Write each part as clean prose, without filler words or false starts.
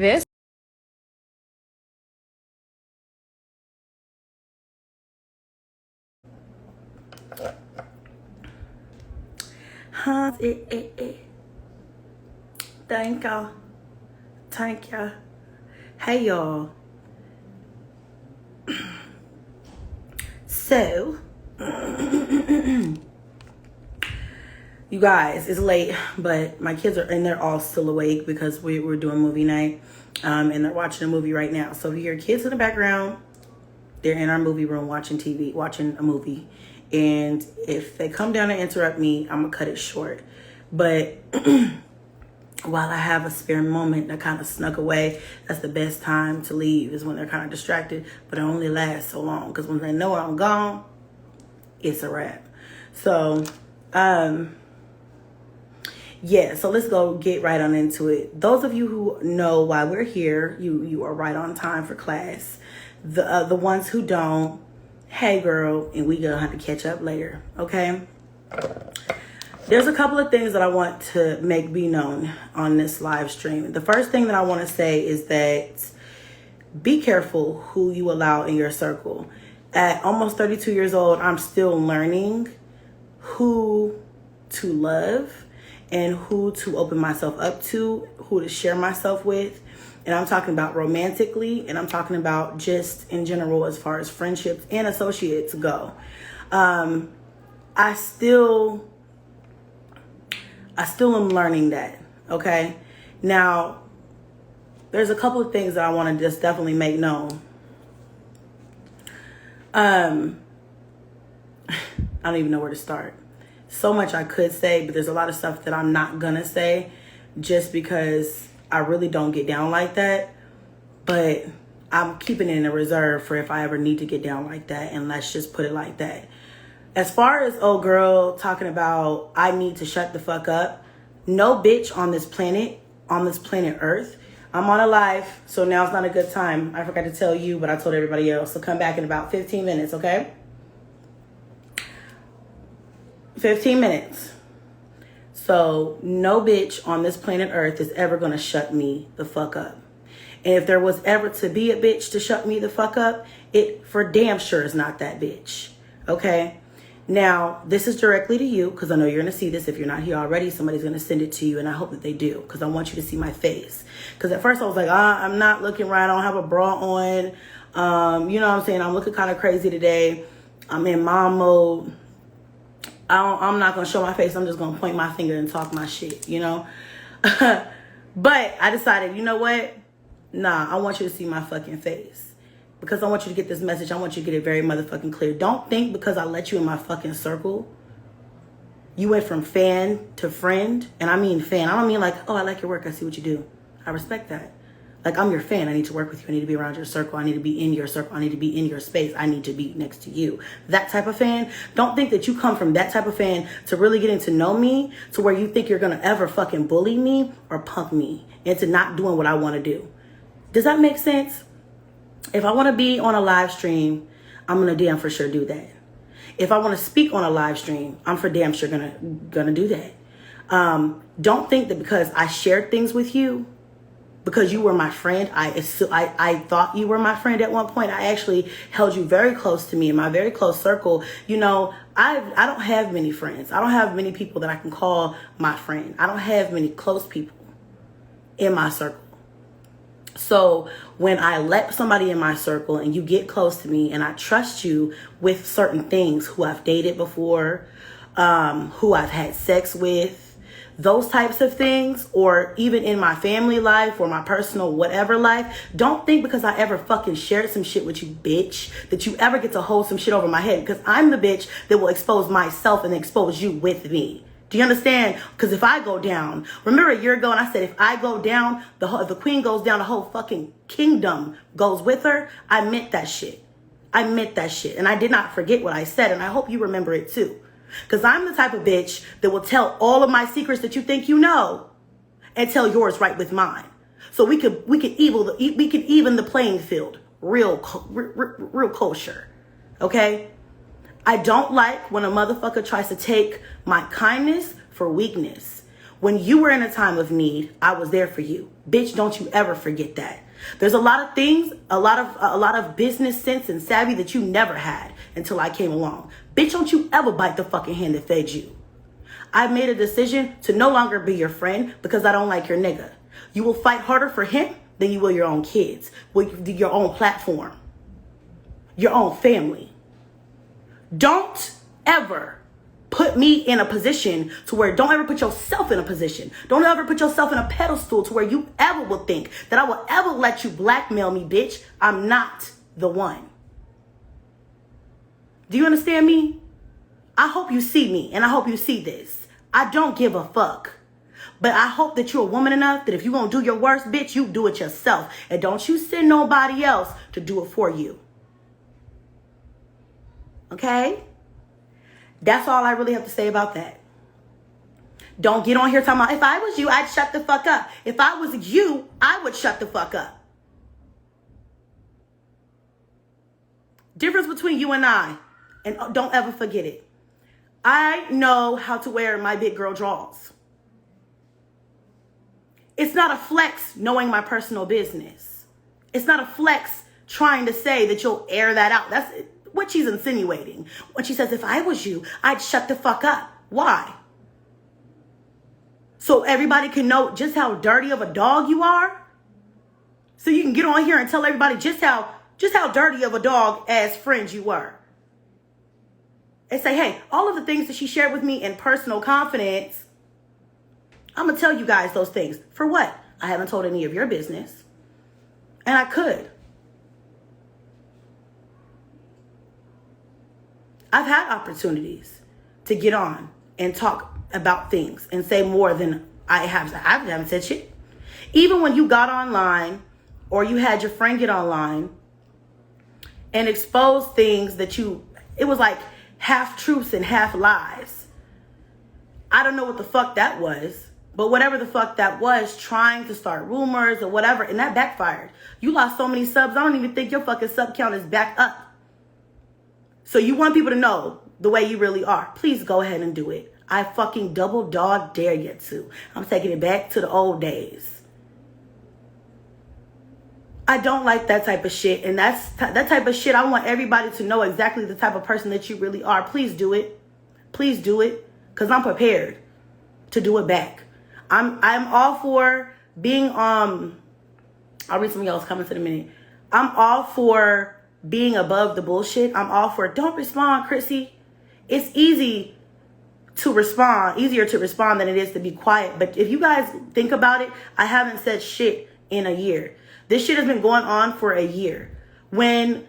This Thank y'all. Thank y'all. Hey y'all. So, you guys, it's late, but my kids are and they're all still awake because we're doing movie night, and they're watching a movie right now. So if you hear kids in the background, they're in our movie room watching TV, watching a movie. And if they come down and interrupt me, I'm gonna cut it short. But while I have a spare moment that kind of snuck away, that's the best time to leave, is when they're kind of distracted. But it only lasts so long, because when they know I'm gone, it's a wrap. So, yeah, so let's go get right on into it. Those of you who know why we're here, you are right on time for class. The ones who don't, hey girl, and we gonna have to catch up later, okay? There's a couple of things that I want to be known on this live stream. The first thing that I want to say is that be careful who you allow in your circle. At almost 32 years old, I'm still learning who to love and who to open myself up to, who to share myself with. And I'm talking about romantically, and I'm talking about just in general as far as friendships and associates go. I still am learning that, okay? Now, there's a couple of things that I want to just definitely make known. I don't even know where to start. So much I could say, but there's a lot of stuff that I'm not gonna say just because I really don't get down like that. But I'm keeping it in a reserve for if I ever need to get down like that, and let's just put it like that. As far as old girl talking about I need to shut the fuck up, no bitch on this planet Earth. I'm on a live, so now's not a good time. I forgot to tell you, but I told everybody else. So come back in about 15 minutes, okay? 15 minutes. So no bitch on this planet Earth is ever gonna shut me the fuck up. And if there was ever to be a bitch to shut me the fuck up, it for damn sure is not that bitch, okay? Now, this is directly to you, because I know you're going to see this. If you're not here already, somebody's going to send it to you, and I hope that they do, because I want you to see my face. Because at first I was like, I'm not looking right. I don't have a bra on. You know what I'm saying? I'm looking kind of crazy today. I'm in mom mode. I'm not going to show my face. I'm just going to point my finger and talk my shit, you know? But I decided, you know what? Nah, I want you to see my fucking face. Because I want you to get this message. I want you to get it very motherfucking clear. Don't think because I let you in my fucking circle, you went from fan to friend. And I mean fan. I don't mean like, oh, I like your work. I see what you do. I respect that. Like, I'm your fan. I need to work with you. I need to be around your circle. I need to be in your circle. I need to be in your space. I need to be next to you. That type of fan. Don't think that you come from that type of fan to really getting to know me, to where you think you're going to ever fucking bully me or punk me into not doing what I want to do. Does that make sense? If I want to be on a live stream, I'm going to damn for sure do that. If I want to speak on a live stream, I'm for damn sure gonna do that. Don't think that because I shared things with you, because you were my friend, I thought you were my friend at one point. I actually held you very close to me in my very close circle. You know, I don't have many friends. I don't have many people that I can call my friend. I don't have many close people in my circle. So when I let somebody in my circle and you get close to me and I trust you with certain things, who I've dated before, who I've had sex with, those types of things, or even in my family life or my personal whatever life, don't think because I ever fucking shared some shit with you, bitch, that you ever get to hold some shit over my head, because I'm the bitch that will expose myself and expose you with me. Do you understand? Because if I go down, remember a year ago and I said, if I go down, if the queen goes down, the whole fucking kingdom goes with her. I meant that shit. I meant that shit. And I did not forget what I said. And I hope you remember it too. Because I'm the type of bitch that will tell all of my secrets that you think you know and tell yours right with mine. So we could even the playing field real kosher. Okay? I don't like when a motherfucker tries to take my kindness for weakness. When you were in a time of need, I was there for you. Bitch, don't you ever forget that. There's a lot of things, a lot of business sense and savvy that you never had until I came along. Bitch, don't you ever bite the fucking hand that fed you. I made a decision to no longer be your friend because I don't like your nigga. You will fight harder for him than you will your own kids, your own platform, your own family. Don't ever put me in a position to where, don't ever put yourself in a position. Don't ever put yourself in a pedestal to where you ever will think that I will ever let you blackmail me, bitch. I'm not the one. Do you understand me? I hope you see me and I hope you see this. I don't give a fuck. But I hope that you're a woman enough that if you're going to do your worst, bitch, you do it yourself. And don't you send nobody else to do it for you. Okay? That's all I really have to say about that. Don't get on here talking about, if I was you, I'd shut the fuck up. If I was you, I would shut the fuck up. Difference between you and I. And don't ever forget it. I know how to wear my big girl drawers. It's not a flex knowing my personal business. It's not a flex trying to say that you'll air that out. That's what she's insinuating. When she says, if I was you, I'd shut the fuck up. Why? So everybody can know just how dirty of a dog you are? So you can get on here and tell everybody just how dirty of a dog ass friend you were. And say, hey, all of the things that she shared with me in personal confidence, I'm going to tell you guys those things. For what? I haven't told any of your business. And I could. I've had opportunities to get on and talk about things and say more than I have. I haven't said shit. Even when you got online or you had your friend get online and expose things that it was like half truths and half lies. I don't know what the fuck that was, but whatever the fuck that was, trying to start rumors or whatever, and that backfired. You lost so many subs, I don't even think your fucking sub count is back up. So you want people to know the way you really are. Please go ahead and do it. I fucking double dog dare you to. I'm taking it back to the old days. I don't like that type of shit. And that type of shit, I want everybody to know exactly the type of person that you really are. Please do it. Please do it. Because I'm prepared to do it back. I'm all for being, I'll read some of y'all's comments in a minute. I'm all for being above the bullshit. I'm all for, don't respond, Chrissy. It's easier to respond than it is to be quiet. But if you guys think about it, I haven't said shit in a year. This shit has been going on for a year. When,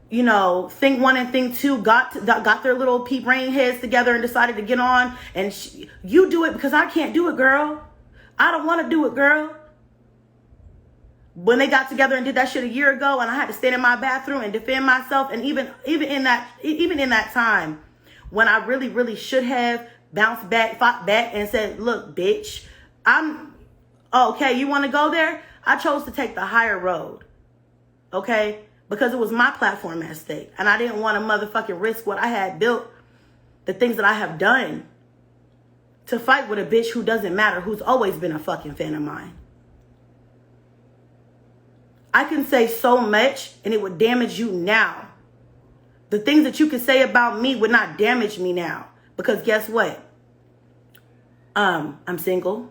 Think 1 and Think 2 got their little pea brain heads together and decided to get on. And you do it because I can't do it, girl. I don't want to do it, girl. When they got together and did that shit a year ago, and I had to stand in my bathroom and defend myself, and even in that time, when I really, really should have bounced back, fought back, and said, "Look, bitch, okay. You want to go there?" I chose to take the higher road, okay? Because it was my platform at stake. And I didn't want to motherfucking risk what I had built, the things that I have done, to fight with a bitch who doesn't matter, who's always been a fucking fan of mine. I can say so much and it would damage you now. The things that you could say about me would not damage me now. Because guess what? I'm single.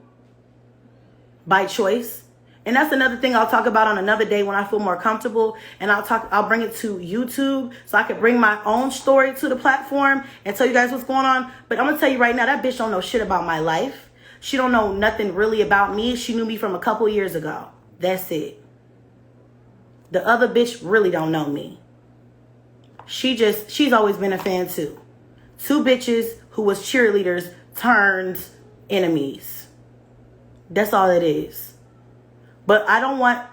By choice. And that's another thing I'll talk about on another day when I feel more comfortable. And I'll bring it to YouTube so I can bring my own story to the platform and tell you guys what's going on. But I'm going to tell you right now, that bitch don't know shit about my life. She don't know nothing really about me. She knew me from a couple years ago. That's it. The other bitch really don't know me. She's always been a fan too. 2 bitches who was cheerleaders turned enemies. That's all it is. But I don't want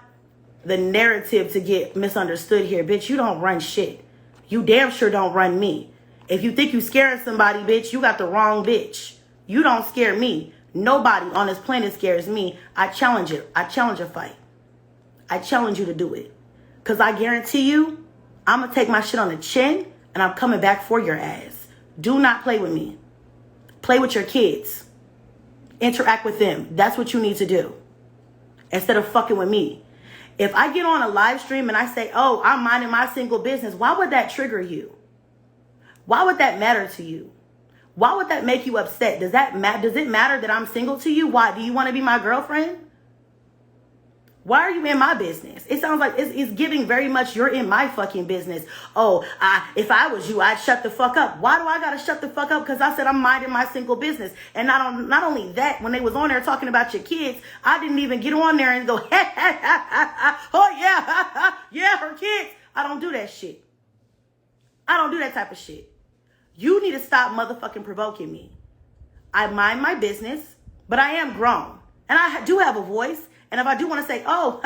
the narrative to get misunderstood here. Bitch, you don't run shit. You damn sure don't run me. If you think you scaring somebody, bitch, you got the wrong bitch. You don't scare me. Nobody on this planet scares me. I challenge it. I challenge a fight. I challenge you to do it. Because I guarantee you, I'm going to take my shit on the chin and I'm coming back for your ass. Do not play with me. Play with your kids. Interact with them. That's what you need to do. instead of fucking with me. If I get on a live stream and I say, oh, I'm minding my single business, why would that trigger you? Why would that matter to you? Why would that make you upset? Does it matter that I'm single to you? Why? Do you want to be my girlfriend? Why are you in my business? It sounds like it's giving very much you're in my fucking business. Oh, if I was you, I'd shut the fuck up. Why do I gotta shut the fuck up? Because I said I'm minding my single business. And not only that, when they was on there talking about your kids, I didn't even get on there and go, oh yeah, yeah, her kids. I don't do that shit. I don't do that type of shit. You need to stop motherfucking provoking me. I mind my business, but I am grown. And I do have a voice. And if I do want to say, oh,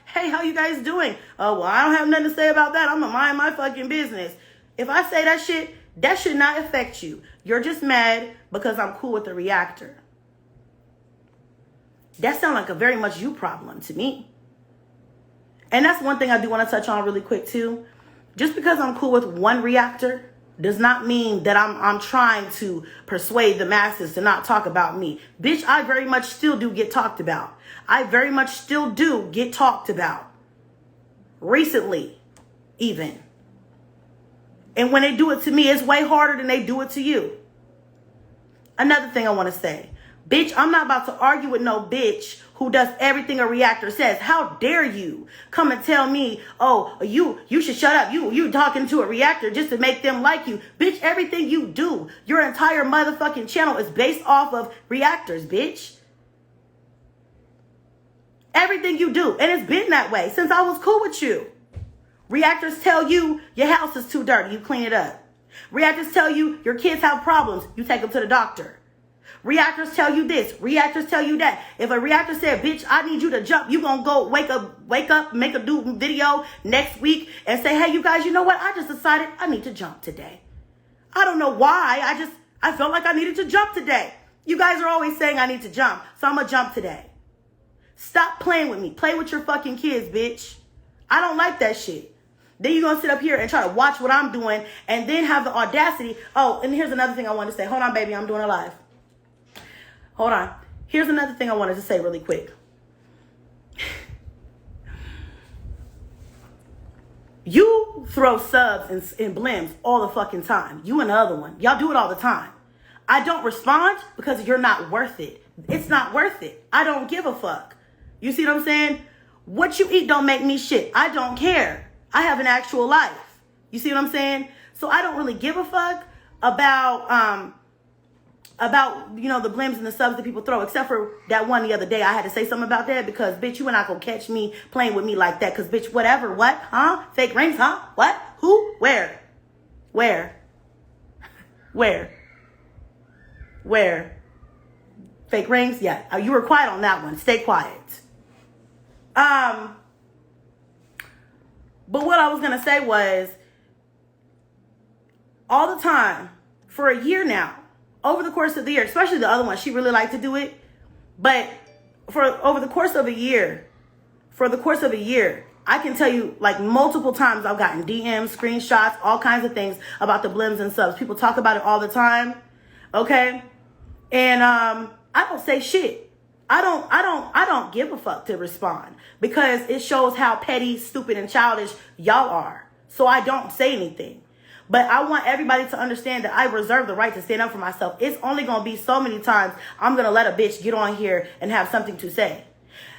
hey, how you guys doing? Oh, well, I don't have nothing to say about that. I'm going to mind my fucking business. If I say that shit, that should not affect you. You're just mad because I'm cool with the reactor. That sounds like a very much you problem to me. And that's one thing I do want to touch on really quick, too. Just because I'm cool with one reactor does not mean that I'm trying to persuade the masses to not talk about me. Bitch, I very much still do get talked about. I very much still do get talked about. Recently, even. And when they do it to me, it's way harder than they do it to you. Another thing I want to say. Bitch, I'm not about to argue with no bitch who does everything a reactor says. How dare you come and tell me, oh, you should shut up. You talking to a reactor just to make them like you. Bitch, everything you do, your entire motherfucking channel is based off of reactors, bitch. Everything you do. And it's been that way since I was cool with you. Reactors tell you your house is too dirty. You clean it up. Reactors tell you your kids have problems. You take them to the doctor. Reactors tell you this. Reactors tell you that. If a reactor said, bitch, I need you to jump, you gonna go wake up, make a new video next week and say, hey, you guys, you know what? I just decided I need to jump today. I don't know why. I felt like I needed to jump today. You guys are always saying I need to jump, so I'm gonna jump today. Stop playing with me. Play with your fucking kids, bitch. I don't like that shit. Then you're gonna sit up here and try to watch what I'm doing and then have the audacity. Oh, and here's another thing I want to say. Hold on, baby, I'm doing a live. Hold on. Here's another thing I wanted to say really quick. You throw subs and blims all the fucking time. You and the other one. Y'all do it all the time. I don't respond because you're not worth it. It's not worth it. I don't give a fuck. You see what I'm saying? What you eat don't make me shit. I don't care. I have an actual life. You see what I'm saying? So I don't really give a fuck about you know, the blims and the subs that people throw, except for that one the other day. I had to say something about that because, bitch, you are not gonna catch me playing with me like that. Because, bitch, whatever, what, huh? Fake rings, huh? What? Who? Where? Fake rings? Yeah, you were quiet on that one. Stay quiet. But what I was gonna say was, all the time, for a year now, over the course of the year, especially the other one, she really liked to do it. But over the course of a year, I can tell you, like, multiple times I've gotten DMs, screenshots, all kinds of things about the blims and subs. People talk about it all the time. Okay? And I don't say shit. I don't give a fuck to respond because it shows how petty, stupid, and childish y'all are. So I don't say anything. But I want everybody to understand that I reserve the right to stand up for myself. It's only going to be so many times I'm going to let a bitch get on here and have something to say.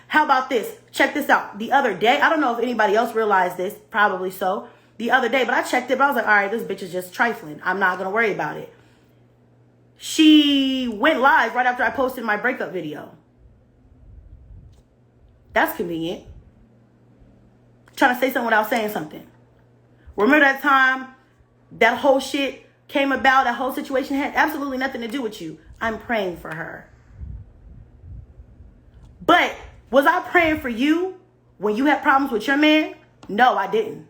How about this? Check this out. The other day, I don't know if anybody else realized this, probably so, the other day, but I checked it, but I was like, all right, this bitch is just trifling. I'm not going to worry about it. She went live right after I posted my breakup video. That's convenient. Trying to say something without saying something. Remember that time that whole shit came about, that whole situation had absolutely nothing to do with you. I'm praying for her. But was I praying for you when you had problems with your man? No, I didn't.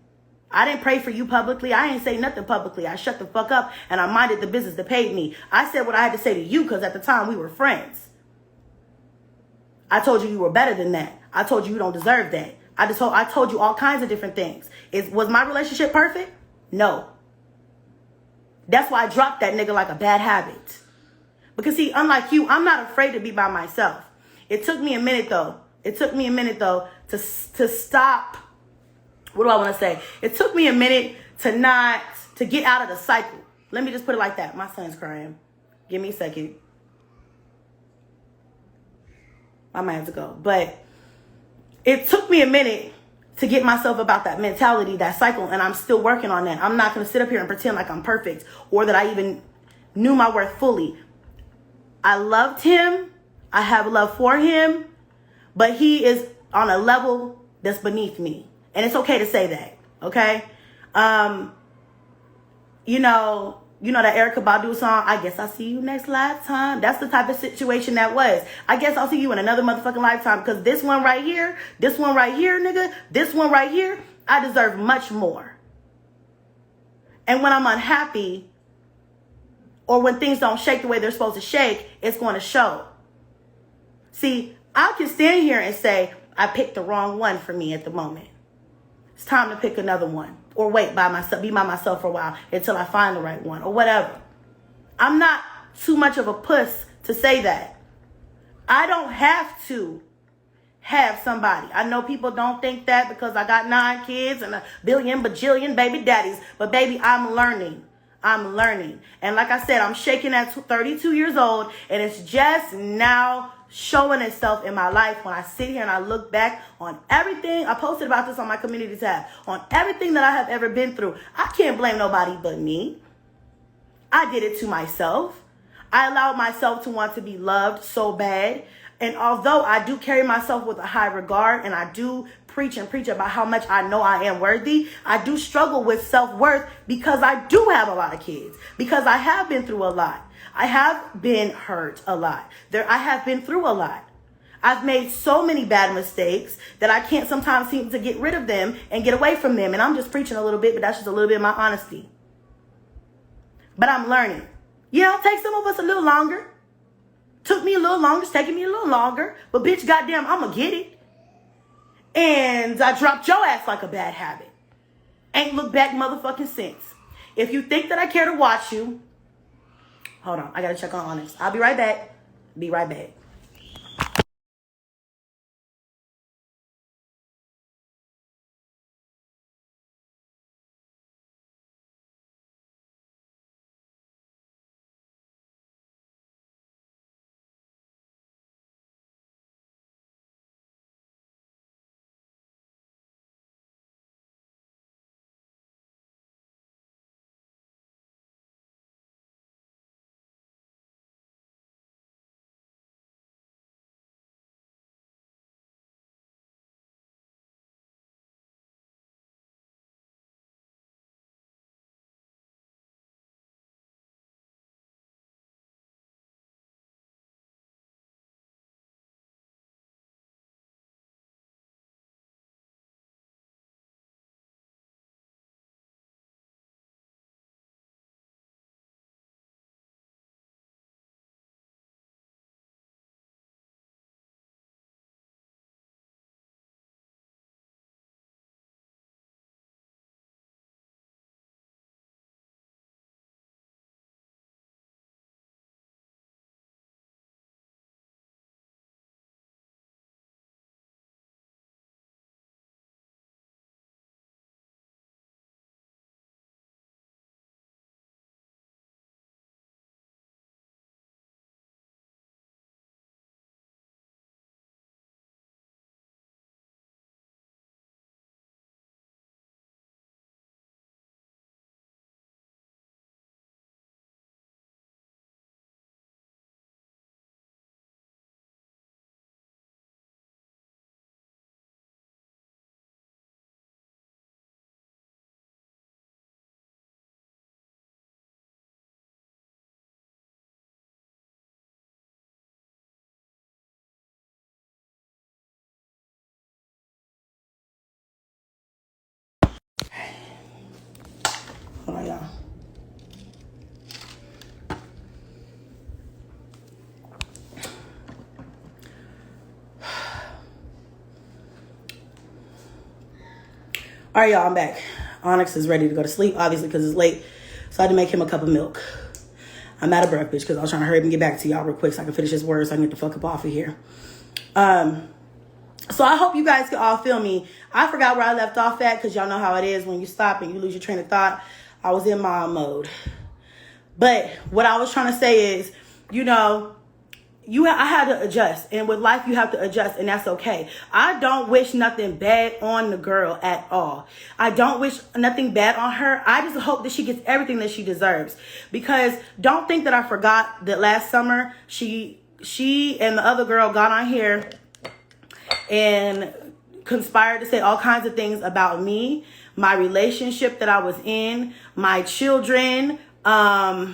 I didn't pray for you publicly. I ain't say nothing publicly. I shut the fuck up and I minded the business that paid me. I said what I had to say to you because at the time we were friends. I told you were better than that. I told you don't deserve that. I told you all kinds of different things. Was my relationship perfect? No. That's why I dropped that nigga like a bad habit. Because see, unlike you, I'm not afraid to be by myself. It took me a minute though It took me a minute, though, to stop. What do I want to say? It took me a minute to get out of the cycle. Let me just put it like that. My son's crying. Give me a second. I might have to go. But it took me a minute to get myself about that mentality, that cycle, and I'm still working on that. I'm not going to sit up here and pretend like I'm perfect or that I even knew my worth fully. I loved him. I have love for him, but he is on a level that's beneath me. And it's okay to say that, okay? You know that Erykah Badu song, I guess I'll see you next lifetime. That's the type of situation that was. I guess I'll see you in another motherfucking lifetime, because this one right here, nigga, this one right here, I deserve much more. And when I'm unhappy, or when things don't shake the way they're supposed to shake, it's going to show. See, I can stand here and say, I picked the wrong one for me at the moment. It's time to pick another one. Or wait be by myself for a while until I find the right one, or whatever. I'm not too much of a puss to say that. I don't have to have somebody. I know people don't think that because I got 9 kids and a billion bajillion baby daddies. But baby, I'm learning. And like I said, I'm shaking at 32 years old, and it's just now showing itself in my life when I sit here and I look back on everything. I posted about this on my community tab, on everything that I have ever been through. I can't blame nobody but me. I did it to myself. I allowed myself to want to be loved so bad. And although I do carry myself with a high regard, and I do preach about how much I know I am worthy, I do struggle with self-worth because I do have a lot of kids, because I have been through a lot. I have been hurt a lot. I have been through a lot. I've made so many bad mistakes that I can't sometimes seem to get rid of them and get away from them. And I'm just preaching a little bit, but that's just a little bit of my honesty. But I'm learning. Yeah, it'll take some of us a little longer. Took me a little longer. It's taking me a little longer. But bitch, goddamn, I'm going to get it. And I dropped your ass like a bad habit. Ain't looked back motherfucking since. If you think that I care to watch you, hold on. I got to check on Onyx. I'll be right back. Be right back. Hold on, y'all. All right, y'all, I'm back. Onyx is ready to go to sleep, obviously, because it's late. So I had to make him a cup of milk. I'm out of breath, bitch, because I was trying to hurry up and get back to y'all real quick so I can finish this word so I can get the fuck up off of here. So I hope you guys can all feel me. I forgot where I left off at, because y'all know how it is when you stop and you lose your train of thought. I was in mom mode. But what I was trying to say is, you know, I had to adjust, and with life you have to adjust, and that's okay. I don't wish nothing bad on the girl at all. I don't wish nothing bad on her. I just hope that she gets everything that she deserves, because don't think that I forgot that last summer she and the other girl got on here and conspired to say all kinds of things about me, my relationship that I was in, my children, my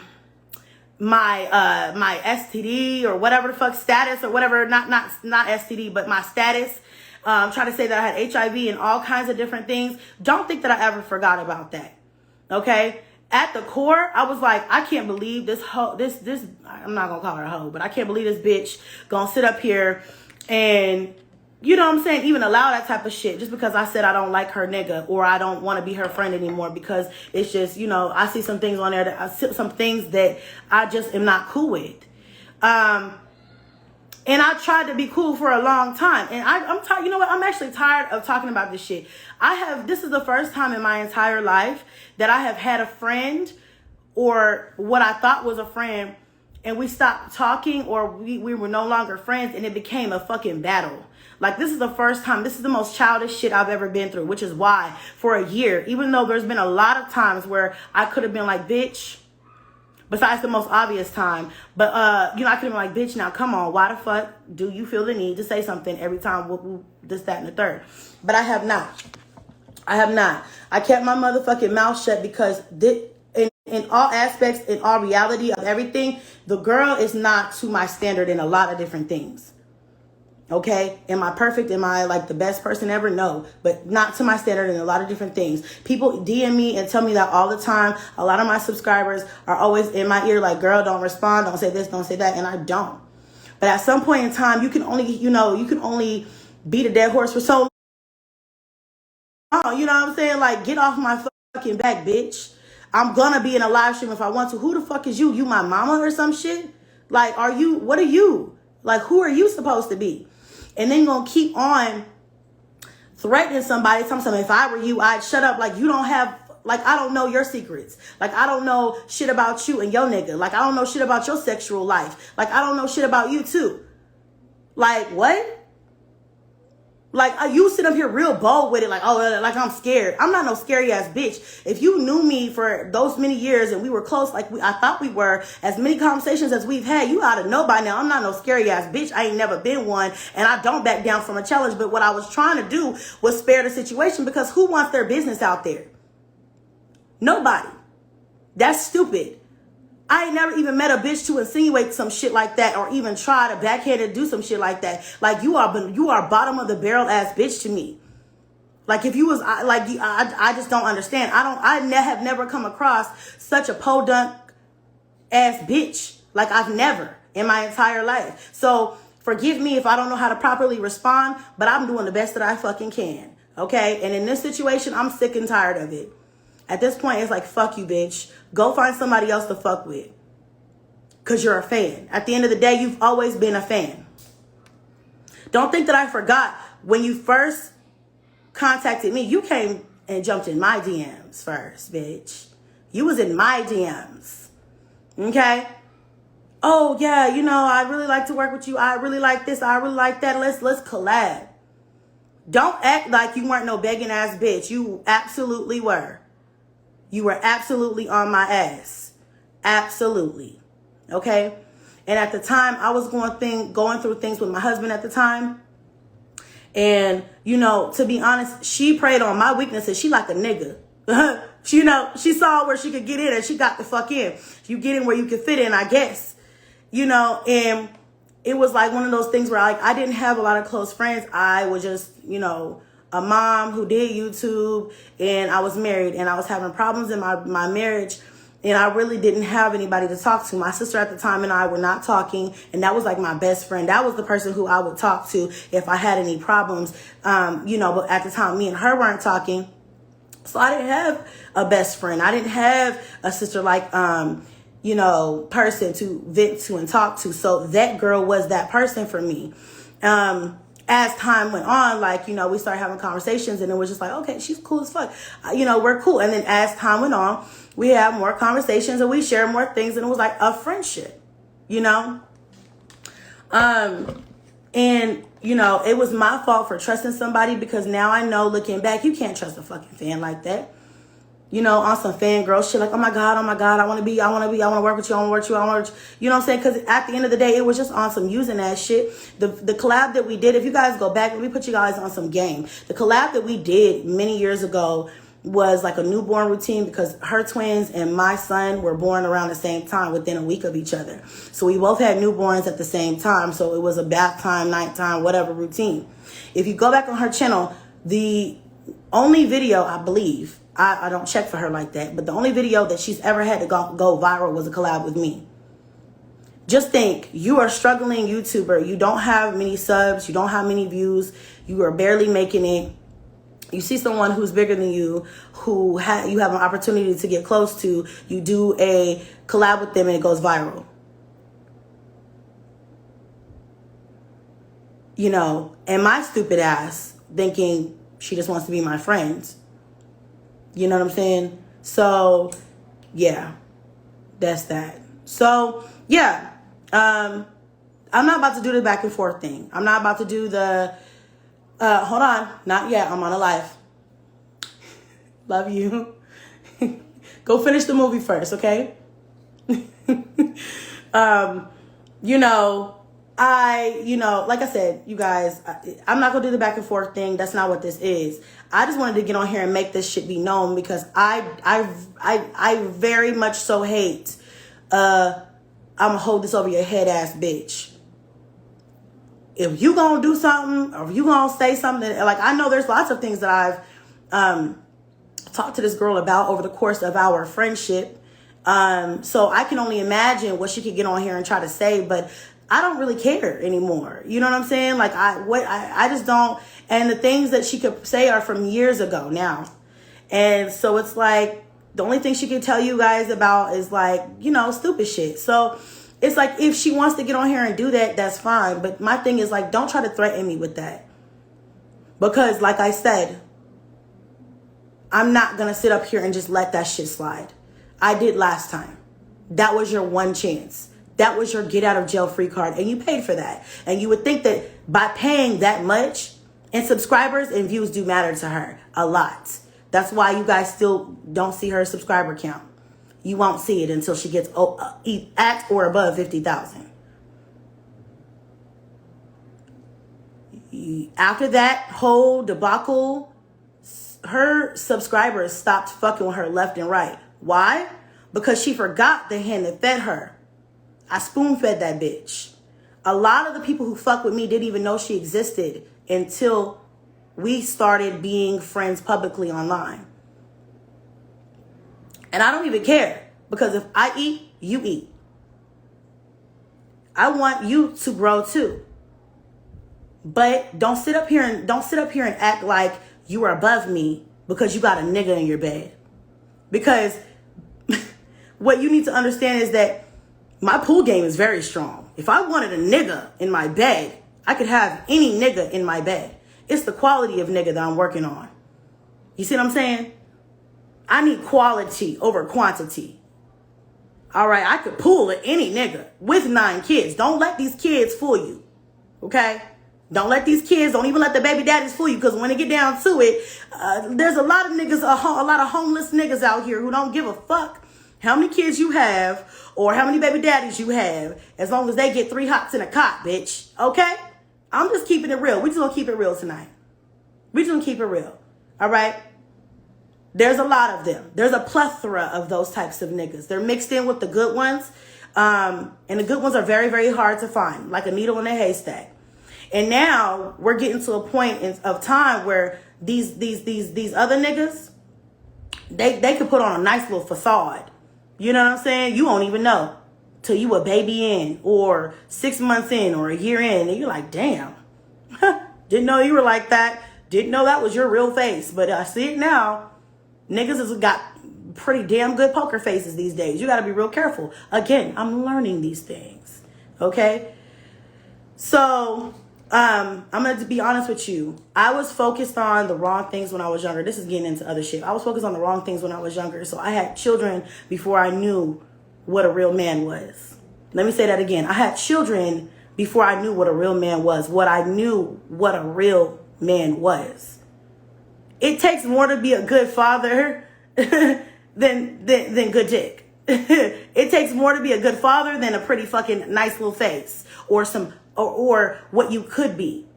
STD or whatever the fuck status or whatever, not STD, but my status. Trying to say that I had HIV and all kinds of different things. Don't think that I ever forgot about that. Okay? At the core, I was like, I can't believe this hoe, this, I'm not gonna call her a hoe, but I can't believe this bitch gonna sit up here and, you know what I'm saying, even allow that type of shit just because I said I don't like her nigga, or I don't want to be her friend anymore, because it's just, you know, I see some things on there that I see some things that I just am not cool with. And I tried to be cool for a long time, and I'm tired. You know what? I'm actually tired of talking about this shit. This is the first time in my entire life that I have had a friend, or what I thought was a friend, and we stopped talking, or we were no longer friends, and it became a fucking battle. Like, this is the first time. This is the most childish shit I've ever been through, which is why for a year, even though there's been a lot of times where I could have been like, bitch, besides the most obvious time, but, you know, I could have been like, bitch, now come on, why the fuck do you feel the need to say something every time, this, that, and the third? But I have not. I kept my motherfucking mouth shut, because in all aspects, in all reality of everything, the girl is not to my standard in a lot of different things. Okay? Am I perfect? Am I like the best person ever? No, but not to my standard in a lot of different things. People DM me and tell me that all the time. A lot of my subscribers are always in my ear like, girl, don't respond, don't say this, don't say that, and I don't. But at some point in time, you can only beat a dead horse for so long. You know what I'm saying? Like, get off my fucking back, bitch. I'm gonna be in a live stream if I want to. Who the fuck is you? You my mama or some shit? Like, what are you? Like, who are you supposed to be? And then gonna keep on threatening somebody, something. If I were you, I'd shut up. Like, you don't have, like, I don't know your secrets. Like, I don't know shit about you and your nigga. Like, I don't know shit about your sexual life. Like, I don't know shit about you too. Like, what? Like, you sit up here real bold with it, like, oh, like I'm scared. I'm not no scary ass bitch. If you knew me for those many years and we were close, like I thought we were, as many conversations as we've had, you ought to know by now I'm not no scary ass bitch. I ain't never been one, and I don't back down from a challenge. But what I was trying to do was spare the situation, because who wants their business out there? Nobody. That's stupid. I ain't never even met a bitch to insinuate some shit like that, or even try to backhand and do some shit like that. Like, you are bottom of the barrel ass bitch to me. Like, if you was like, I just don't understand. I have never come across such a podunk ass bitch. Like, I've never in my entire life. So forgive me if I don't know how to properly respond, but I'm doing the best that I fucking can. Okay. And in this situation, I'm sick and tired of it. At this point, it's like, fuck you, bitch. Go find somebody else to fuck with. Because you're a fan. At the end of the day, you've always been a fan. Don't think that I forgot when you first contacted me. You came and jumped in my DMs first, bitch. You was in my DMs. Okay? Oh, yeah, you know, I really like to work with you. I really like this. I really like that. Let's collab. Don't act like you weren't no begging ass bitch. You absolutely were. You were absolutely on my ass. Absolutely. Okay? And at the time, I was going through things with my husband at the time. And, you know, to be honest, she preyed on my weaknesses. She like a nigga. You know, she saw where she could get in and she got the fuck in. You get in where you can fit in, I guess. You know, and it was like one of those things where I didn't have a lot of close friends. I was just, you know, a mom who did YouTube, and I was married, and I was having problems in my marriage, and I really didn't have anybody to talk to. My sister at the time and I were not talking, and that was like my best friend. That was the person who I would talk to if I had any problems, you know, but at the time me and her weren't talking. So I didn't have a best friend. I didn't have a sister like, you know, person to vent to and talk to. So that girl was that person for me. as time went on, like, you know, we started having conversations and it was just like, okay, she's cool as fuck. You know, we're cool. And then as time went on, we had more conversations and we shared more things and it was like a friendship, you know? And, you know, it was my fault for trusting somebody because now I know looking back, you can't trust a fucking fan like that. You know, on some fangirl shit, like, oh my God, I want to work with you, I want to work with you, I want to work with you. You know what I'm saying? Because at the end of the day, it was just on some using that shit. The collab that we did, if you guys go back, let me put you guys on some game. The collab that we did many years ago was like a newborn routine because her twins and my son were born around the same time within a week of each other. So we both had newborns at the same time. So it was a bath time, nighttime, whatever routine. If you go back on her channel, the only video, I believe, I don't check for her like that, but the only video that she's ever had to go viral was a collab with me. Just think, you are a struggling YouTuber. You don't have many subs. You don't have many views. You are barely making it. You see someone who's bigger than you, who you have an opportunity to get close to. You do a collab with them and it goes viral. You know, and my stupid ass thinking she just wants to be my friend. You know what I'm saying? So, yeah, that's that. So, yeah, I'm not about to do the back and forth thing. I'm not about to do the, hold on, not yet. I'm on a live. Love you. Go finish the movie first, okay? You know, like I said, you guys, I'm not going to do the back and forth thing. That's not what this is. I just wanted to get on here and make this shit be known because I very much so hate, I'm going to hold this over your head ass bitch. If you going to do something or if you going to say something, like I know there's lots of things that I've talked to this girl about over the course of our friendship. So I can only imagine what she could get on here and try to say, but I don't really care anymore. You know what I'm saying? Like I just don't. And the things that she could say are from years ago now. And so it's like the only thing she can tell you guys about is like, you know, stupid shit. So it's like if she wants to get on here and do that, that's fine. But my thing is like, don't try to threaten me with that. Because like I said, I'm not going to sit up here and just let that shit slide. I did last time. That was your one chance. That was your get out of jail free card. And you paid for that. And you would think that by paying that much, and subscribers and views do matter to her a lot. That's why you guys still don't see her subscriber count. You won't see it until she gets at or above 50,000. After that whole debacle, her subscribers stopped fucking with her left and right. Why? Because she forgot the hand that fed her. I spoon fed that bitch. A lot of the people who fuck with me didn't even know she existed until we started being friends publicly online. And I don't even care because if I eat, you eat. I want you to grow too. But don't sit up here and act like you are above me because you got a nigga in your bed. Because what you need to understand is that my pool game is very strong. If I wanted a nigga in my bed, I could have any nigga in my bed. It's the quality of nigga that I'm working on. You see what I'm saying? I need quality over quantity. All right, I could pull at any nigga with 9 kids. Don't let these kids fool you. Okay? Don't let these kids, don't even let the baby daddies fool you, because when they get down to it, there's a lot of niggas, a lot of homeless niggas out here who don't give a fuck how many kids you have or how many baby daddies you have, as long as they get 3 hots in a cot, bitch. Okay? I'm just keeping it real. We just gonna keep it real tonight. We just gonna keep it real. All right? There's a lot of them. There's a plethora of those types of niggas. They're mixed in with the good ones. And the good ones are very, very hard to find, like a needle in a haystack. And now we're getting to a point of time where these other niggas, they could put on a nice little facade. You know what I'm saying? You won't even know till you a baby in or 6 months in or a year in. And you're like, damn, didn't know you were like that. Didn't know that was your real face. But I see it now. Niggas has got pretty damn good poker faces these days. You got to be real careful. Again, I'm learning these things. Okay? So I'm going to be honest with you. I was focused on the wrong things when I was younger. This is getting into other shit. I was focused on the wrong things when I was younger. So I had children before I knew what a real man was. Let me say that again. I had children before I knew what a real man was. What I knew what a real man was. It takes more to be a good father than good dick. It takes more to be a good father than a pretty fucking nice little face or some or what you could be.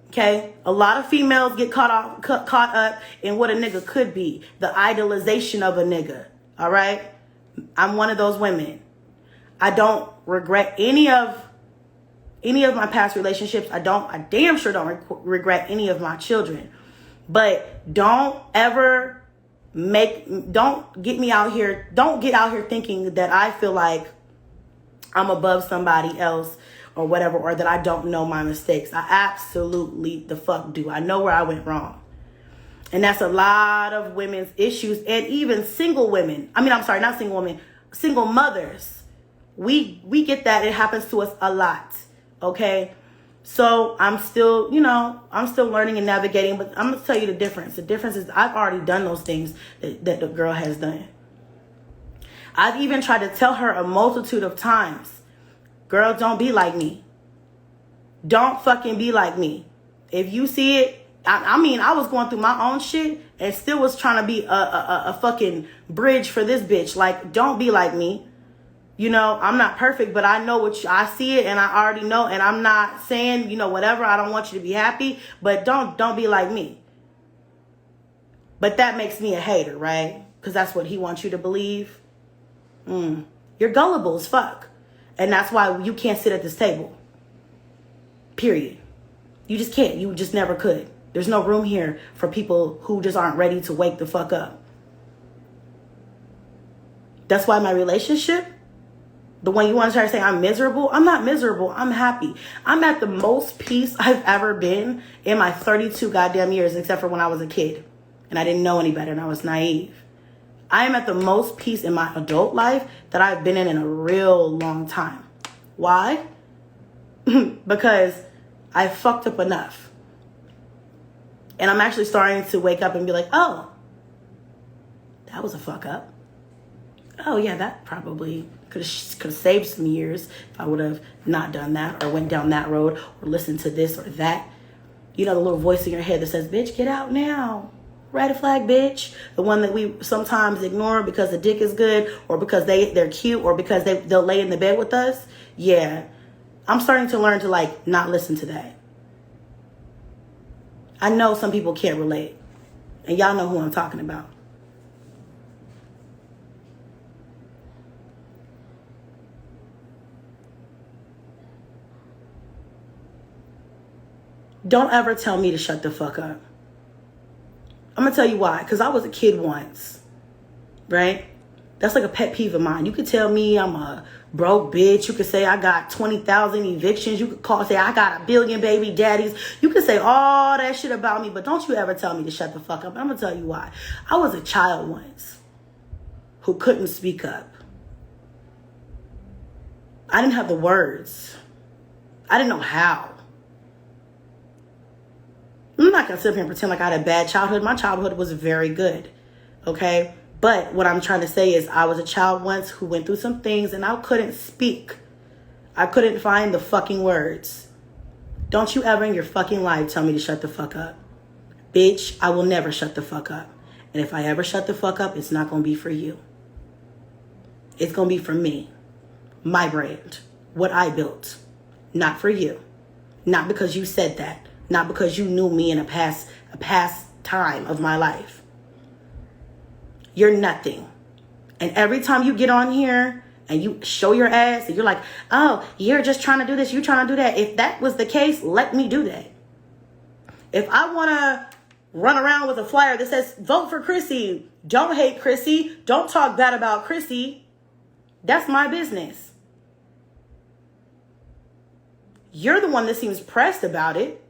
Okay? A lot of females get caught up in what a nigga could be, the idolization of a nigga. All right? I'm one of those women. I don't regret any of my past relationships. I damn sure don't regret any of my children. But don't get out here thinking that I feel like I'm above somebody else or whatever, or that I don't know my mistakes. I absolutely the fuck do. I know where I went wrong. And that's a lot of women's issues, and even single women. Not single women, single mothers. We get that. It happens to us a lot. Okay? So I'm still learning and navigating, but I'm going to tell you the difference. The difference is I've already done those things that the girl has done. I've even tried to tell her a multitude of times, girl, don't be like me. Don't fucking be like me. If you see it, I was going through my own shit and still was trying to be a fucking bridge for this bitch. Like, don't be like me. You know, I'm not perfect, but I know I see it and I already know. And I'm not saying, whatever. I don't want you to be happy, but don't be like me. But that makes me a hater, right? Because that's what he wants you to believe. You're gullible as fuck. And that's why you can't sit at this table. Period. You just can't. You just never could. There's no room here for people who just aren't ready to wake the fuck up. That's why my relationship, the one you want to try to say I'm miserable, I'm not miserable. I'm happy. I'm at the most peace I've ever been in my 32 goddamn years, except for when I was a kid and I didn't know any better and I was naive. I am at the most peace in my adult life that I've been in a real long time. Why? Because I fucked up enough. And I'm actually starting to wake up and be like, oh, that was a fuck up. Oh, yeah, that probably could have saved some years if I would have not done that or went down that road or listened to this or that. You know, the little voice in your head that says, bitch, get out now. Red flag, bitch. The one that we sometimes ignore because the dick is good or because they're cute or because they'll lay in the bed with us. Yeah, I'm starting to learn to not listen to that. I know some people can't relate. And y'all know who I'm talking about. Don't ever tell me to shut the fuck up. I'm going to tell you why. Because I was a kid once. Right? That's like a pet peeve of mine. You could tell me I'm a broke bitch. You could say I got 20,000 evictions. You could say I got 1 billion baby daddies. You could say all that shit about me. But don't you ever tell me to shut the fuck up. I'm going to tell you why. I was a child once who couldn't speak up. I didn't have the words. I didn't know how. I'm not going to sit here and pretend like I had a bad childhood. My childhood was very good. Okay? But what I'm trying to say is I was a child once who went through some things and I couldn't speak. I couldn't find the fucking words. Don't you ever in your fucking life tell me to shut the fuck up. Bitch, I will never shut the fuck up. And if I ever shut the fuck up, it's not going to be for you. It's going to be for me. My brand. What I built. Not for you. Not because you said that. Not because you knew me in a past time of my life. You're nothing. And every time you get on here and you show your ass and you're like, oh, you're just trying to do this, you're trying to do that. If that was the case, let me do that. If I want to run around with a flyer that says, vote for Chrissy, don't hate Chrissy, don't talk bad about Chrissy, that's my business. You're the one that seems pressed about it.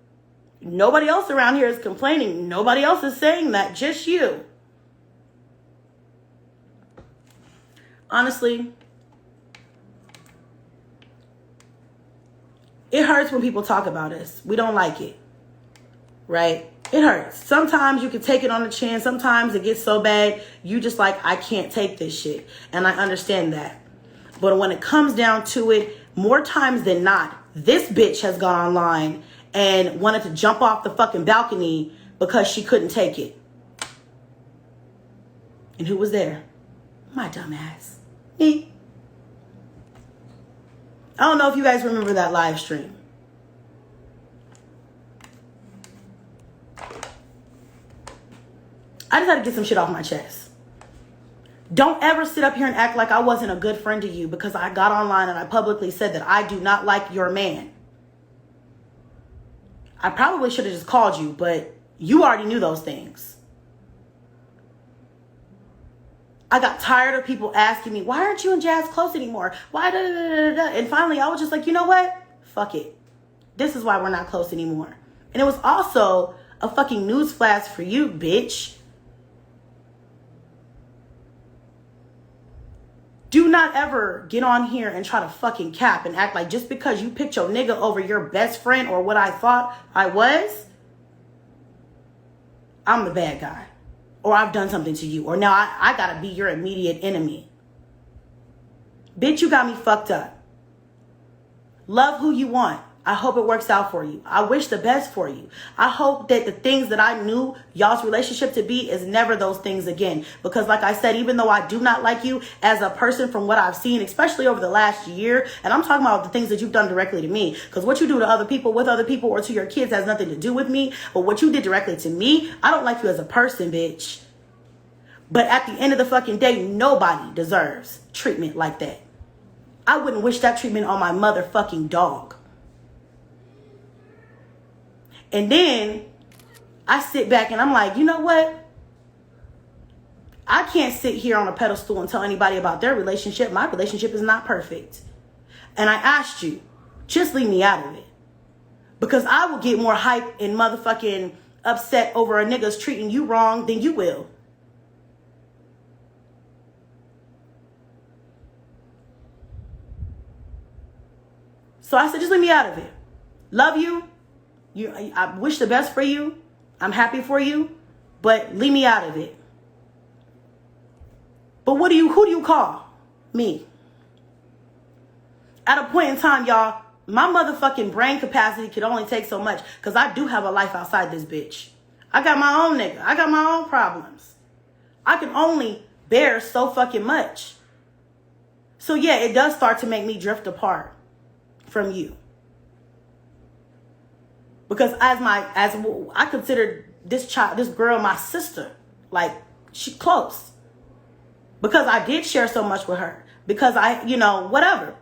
Nobody else around here is complaining. Nobody else is saying that, just you. Honestly, It hurts when people talk about us. We don't like it, right? It hurts. Sometimes you can take it on the chin. Sometimes it gets so bad, you just like, I can't take this shit. And I understand that. But when it comes down to it, more times than not, this bitch has gone online and wanted to jump off the fucking balcony because she couldn't take it. And who was there? My dumb ass. Me. I don't know if you guys remember that live stream. I just had to get some shit off my chest. Don't ever sit up here and act like I wasn't a good friend to you because I got online and I publicly said that I do not like your man. I probably should have just called you, but you already knew those things. I got tired of people asking me, why aren't you and Jazz close anymore? Why da, da, da, da, da. And finally, I was just like, you know what? Fuck it. This is why we're not close anymore. And it was also a fucking newsflash for you, bitch. Do not ever get on here and try to fucking cap and act like just because you picked your nigga over your best friend or what I thought I was, I'm the bad guy. Or I've done something to you. Or now I gotta be your immediate enemy. Bitch, you got me fucked up. Love who you want. I hope it works out for you. I wish the best for you. I hope that the things that I knew y'all's relationship to be is never those things again. Because like I said, even though I do not like you as a person from what I've seen, especially over the last year, and I'm talking about the things that you've done directly to me. Because what you do to other people, with other people, or to your kids has nothing to do with me. But what you did directly to me, I don't like you as a person, bitch. But at the end of the fucking day, nobody deserves treatment like that. I wouldn't wish that treatment on my motherfucking dog. And then I sit back and I'm like, you know what? I can't sit here on a pedestal and tell anybody about their relationship. My relationship is not perfect. And I asked you, just leave me out of it. Because I will get more hype and motherfucking upset over a nigga's treating you wrong than you will. So I said, just leave me out of it. Love you. I wish the best for you. I'm happy for you. But leave me out of it. But who do you call? Me. At a point in time, y'all, my motherfucking brain capacity could only take so much. Because I do have a life outside this bitch. I got my own nigga. I got my own problems. I can only bear so fucking much. So yeah, it does start to make me drift apart from you. Because as I consider this girl my sister, like she close. Because I did share so much with her. Because whatever.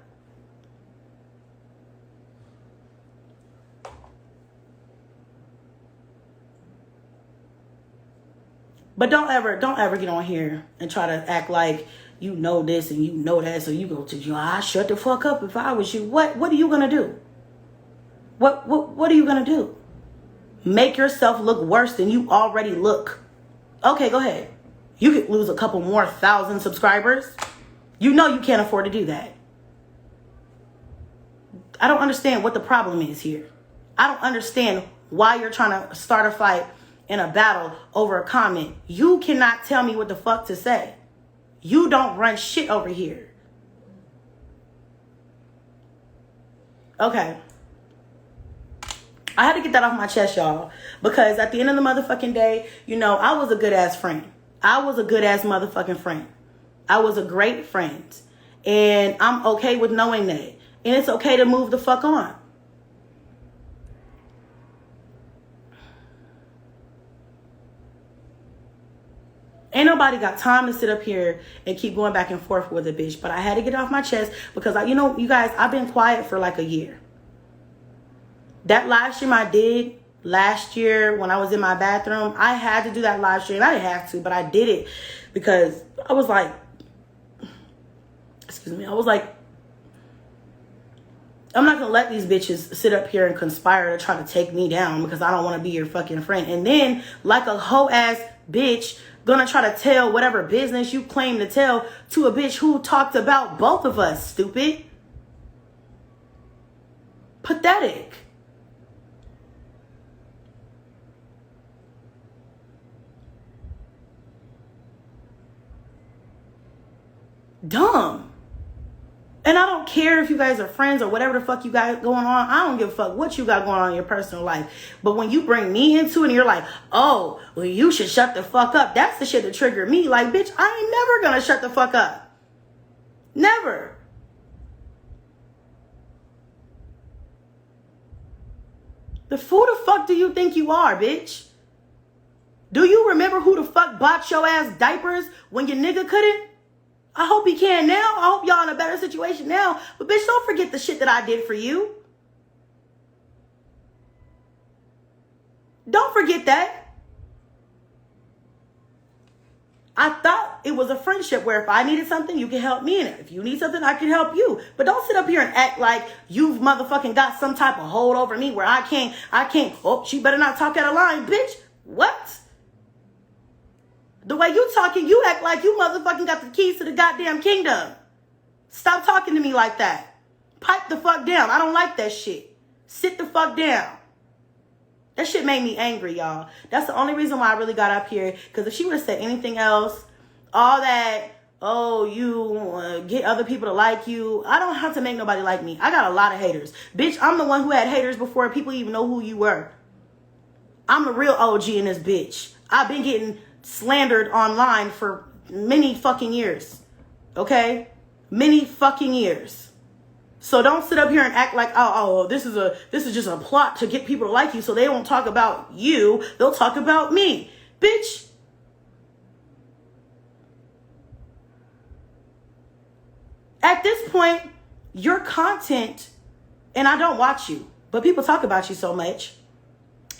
But don't ever get on here and try to act like you know this and you know that, so you go to I shut the fuck up if I was you. What are you gonna do? What are you gonna do? Make yourself look worse than you already look. Okay, go ahead. You could lose a couple more 1,000 subscribers. You know you can't afford to do that. I don't understand what the problem is here. I don't understand why you're trying to start a fight in a battle over a comment. You cannot tell me what the fuck to say. You don't run shit over here. Okay. I had to get that off my chest, y'all. Because at the end of the motherfucking day, I was a good ass friend. I was a good ass motherfucking friend. I was a great friend. And I'm okay with knowing that. And it's okay to move the fuck on. Ain't nobody got time to sit up here and keep going back and forth with a bitch. But I had to get it off my chest because, you guys, I've been quiet for like a year. That live stream I did last year when I was in my bathroom, I had to do that live stream. I didn't have to, but I did it because I was like, I'm not going to let these bitches sit up here and conspire to try to take me down because I don't want to be your fucking friend. And then, like a hoe ass bitch, gonna try to tell whatever business you claim to tell to a bitch who talked about both of us, stupid. Pathetic. Dumb. And I don't care if you guys are friends or whatever the fuck you got going on. I don't give a fuck what you got going on in your personal life. But when you bring me into it and you're like, oh, well, you should shut the fuck up. That's the shit that triggered me. Like, bitch, I ain't never gonna shut the fuck up. Never. Who the fuck do you think you are, bitch? Do you remember who the fuck bought your ass diapers when your nigga couldn't? I hope he can now. I hope y'all in a better situation now. But bitch, don't forget the shit that I did for you. Don't forget that. I thought it was a friendship where if I needed something, you can help me in it. If you need something, I can help you. But don't sit up here and act like you've motherfucking got some type of hold over me where I can't, oh, she better not talk out of line, bitch. What? The way you talking, you act like you motherfucking got the keys to the goddamn kingdom. Stop talking to me like that. Pipe the fuck down. I don't like that shit. Sit the fuck down. That shit made me angry, y'all. That's the only reason why I really got up here. Because if she would have said anything else, all that, oh, you get other people to like you. I don't have to make nobody like me. I got a lot of haters. Bitch, I'm the one who had haters before people even know who you were. I'm the real OG in this bitch. I've been getting slandered online for many fucking years. Okay? Many fucking years. So don't sit up here and act like, oh, this is just a plot to get people to like you so they won't talk about you. They'll talk about me. Bitch. At this point, your content, and I don't watch you, but people talk about you so much,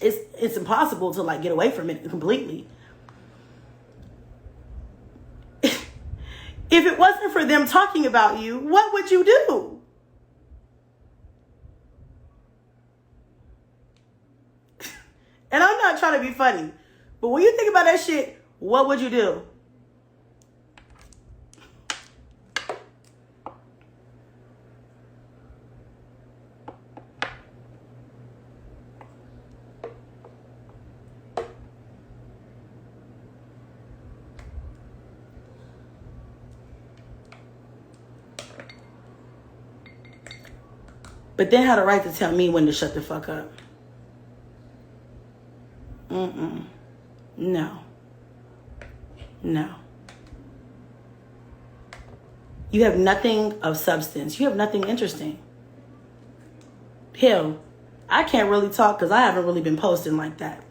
it's impossible to like get away from it completely. If it wasn't for them talking about you, what would you do? And I'm not trying to be funny, but when you think about that shit, what would you do? But then had a right to tell me when to shut the fuck up. No. No. You have nothing of substance. You have nothing interesting. Hell, I can't really talk because I haven't really been posting like that.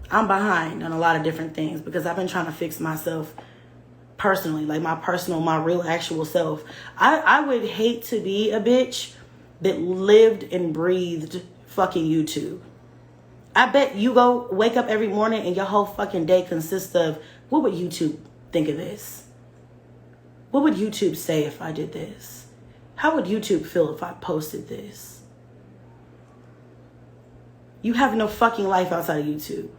I'm behind on a lot of different things because I've been trying to fix myself personally, like my real actual self. I would hate to be a bitch that lived and breathed fucking YouTube. I bet you go wake up every morning and your whole fucking day consists of, what would YouTube think of this? What would YouTube say if I did this? How would YouTube feel if I posted this? You have no fucking life outside of YouTube.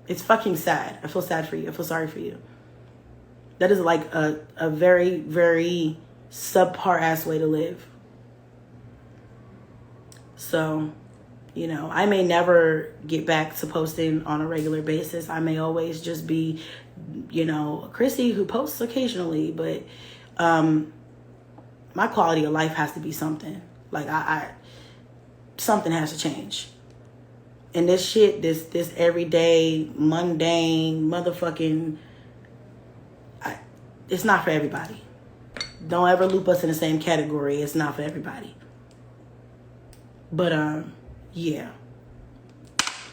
It's fucking sad. I feel sad for you. I feel sorry for you. That is like a very, very subpar ass way to live. So, you know, I may never get back to posting on a regular basis. I may always just be, you know, Chrissy who posts occasionally, but my quality of life has to be something. Like something has to change. And this shit, this everyday, mundane, motherfucking, it's not for everybody. Don't ever loop us in the same category. It's not for everybody. But, yeah.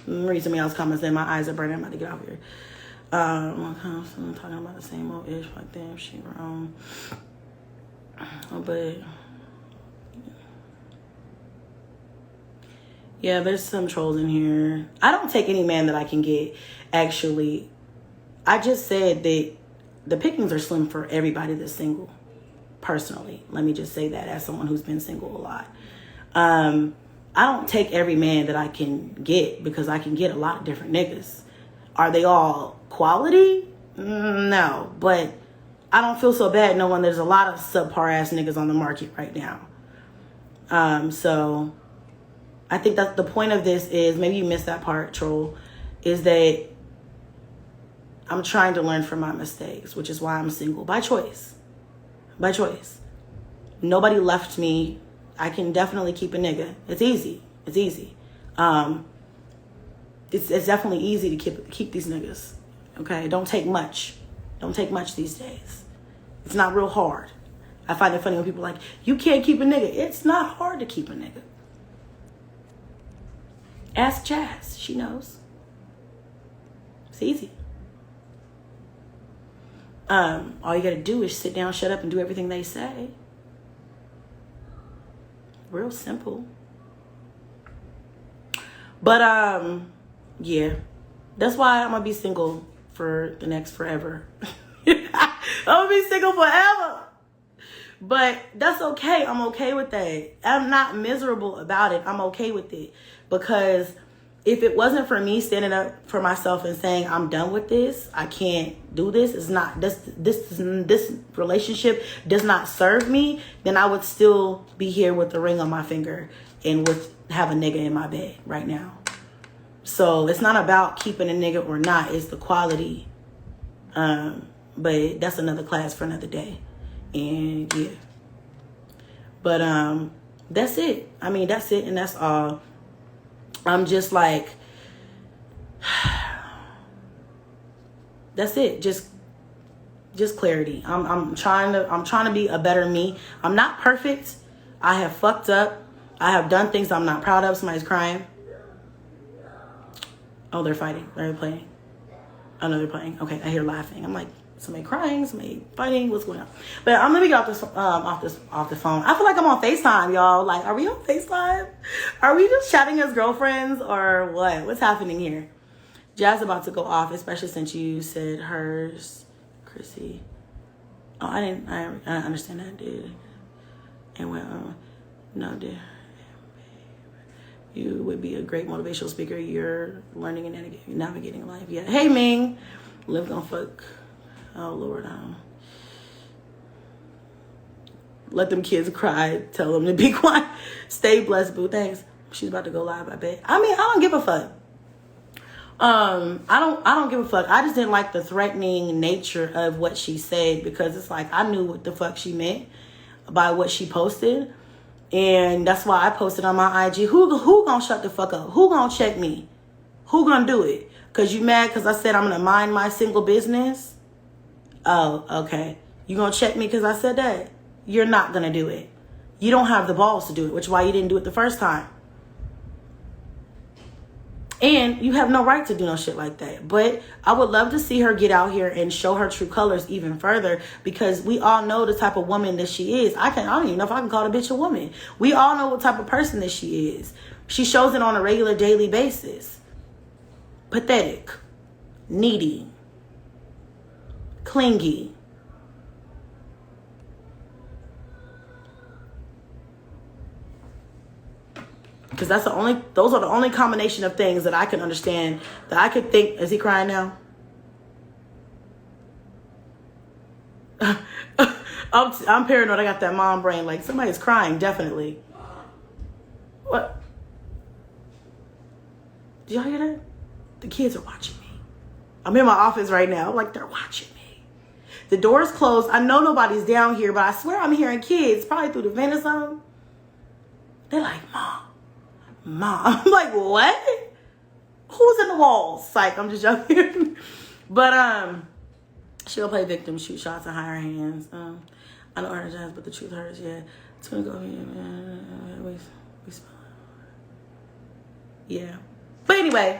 Read some of y'all's comments then. My eyes are burning. I'm about to get off here. I'm talking about the same old ish. Like, damn, she wrong. But, yeah, there's some trolls in here. I don't take any man that I can get, actually. I just said that the pickings are slim for everybody that's single. Personally, let me just say that as someone who's been single a lot. I don't take every man that I can get because I can get a lot of different niggas. Are they all quality? No, but I don't feel so bad knowing there's a lot of subpar ass niggas on the market right now. So I think that the point of this is, maybe you missed that part, troll, is that I'm trying to learn from my mistakes, which is why I'm single by choice. By choice. Nobody left me. I can definitely keep a nigga. It's easy. It's easy. It's definitely easy to keep these niggas. Okay, don't take much. Don't take much these days. It's not real hard. I find it funny when people are like, you can't keep a nigga. It's not hard to keep a nigga. Ask Jazz. She knows. It's easy. All you gotta do is sit down, shut up, and do everything they say. Real simple. But yeah, that's why I'm gonna be single for the next forever. I'm gonna be single forever. But that's okay. I'm okay with that. I'm not miserable about it. I'm okay with it, because if it wasn't for me standing up for myself and saying, I'm done with this, I can't do this, it's not this relationship does not serve me, then I would still be here with the ring on my finger and have a nigga in my bed right now. So it's not about keeping a nigga or not, it's the quality. But that's another class for another day. And yeah. But that's it. I mean, that's it, and that's all. I'm just like, that's it. Just clarity. I'm trying to be a better me. I'm not perfect. I have fucked up. I have done things I'm not proud of. Somebody's crying. Oh, they're fighting. They're playing. Oh no, they're playing. Okay, I hear laughing. I'm like, somebody crying, somebody fighting. What's going on? But I'm gonna get off the phone. I feel like I'm on FaceTime, y'all. Like, are we on FaceTime? Are we just chatting as girlfriends or what? What's happening here? Jazz about to go off, especially since you said hers, Chrissy. Oh, I didn't understand that, dude. And well, no, dude. You would be a great motivational speaker. You're learning and navigating life. Yeah. Hey, Ming. Live gonna fuck. Oh, Lord. Let them kids cry. Tell them to be quiet. Stay blessed, boo. Thanks. She's about to go live, I bet. I mean, I don't give a fuck. I don't give a fuck. I just didn't like the threatening nature of what she said, because it's like I knew what the fuck she meant by what she posted. And that's why I posted on my IG, who gonna shut the fuck up? Who gonna check me? Who gonna do it? Because you mad because I said I'm gonna mind my single business? Oh, okay. You gonna check me because I said that? You're not gonna do it. You don't have the balls to do it, which is why you didn't do it the first time. And you have no right to do no shit like that. But I would love to see her get out here and show her true colors even further, because we all know the type of woman that she is. I don't even know if I can call the bitch a woman. We all know what type of person that she is. She shows it on a regular daily basis. Pathetic. Needy. Clingy. Because those are the only combination of things that I can understand, that I could think. Is he crying now? I'm paranoid. I got that mom brain. Like, somebody's crying, definitely. What? Did y'all hear that? The kids are watching me. I'm in my office right now. Like, they're watching me. The door's closed. I know nobody's down here, but I swear I'm hearing kids, probably through the vent or something. They're like, Mom. I'm like, what? Who's in the walls? Like, I'm just joking. But she'll play victim, shoot shots, and hide her hands. I know her jazz, but the truth hurts. Yeah, it's gonna go. Yeah. But anyway,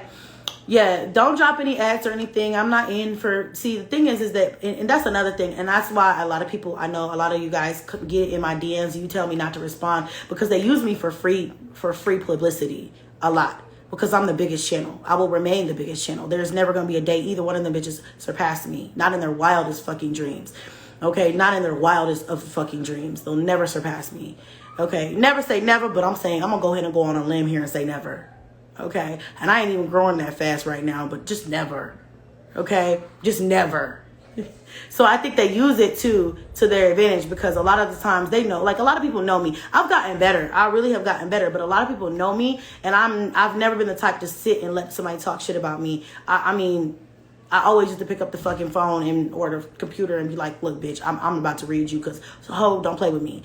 yeah, don't drop any ads or anything. I'm not in for. See, the thing is that, and that's another thing, and that's why a lot of people, I know a lot of you guys get in my DMs. You tell me not to respond because they use me for free publicity a lot, because I'm the biggest channel. I will remain the biggest channel. There's never gonna be a day either one of them bitches surpass me. Not in their wildest fucking dreams. Okay, not in their wildest of fucking dreams. They'll never surpass me. Okay, never say never, but I'm saying I'm gonna go ahead and go on a limb here and say never. Okay, and I ain't even growing that fast right now, but just never. Okay, just never. So I think they use it to their advantage, because a lot of the times they know, like a lot of people know me. I've gotten better. I really have gotten better, but a lot of people know me, and I've never been the type to sit and let somebody talk shit about me. I mean, I always used to pick up the fucking phone or the computer and be like, look, bitch, I'm about to read you, because don't play with me.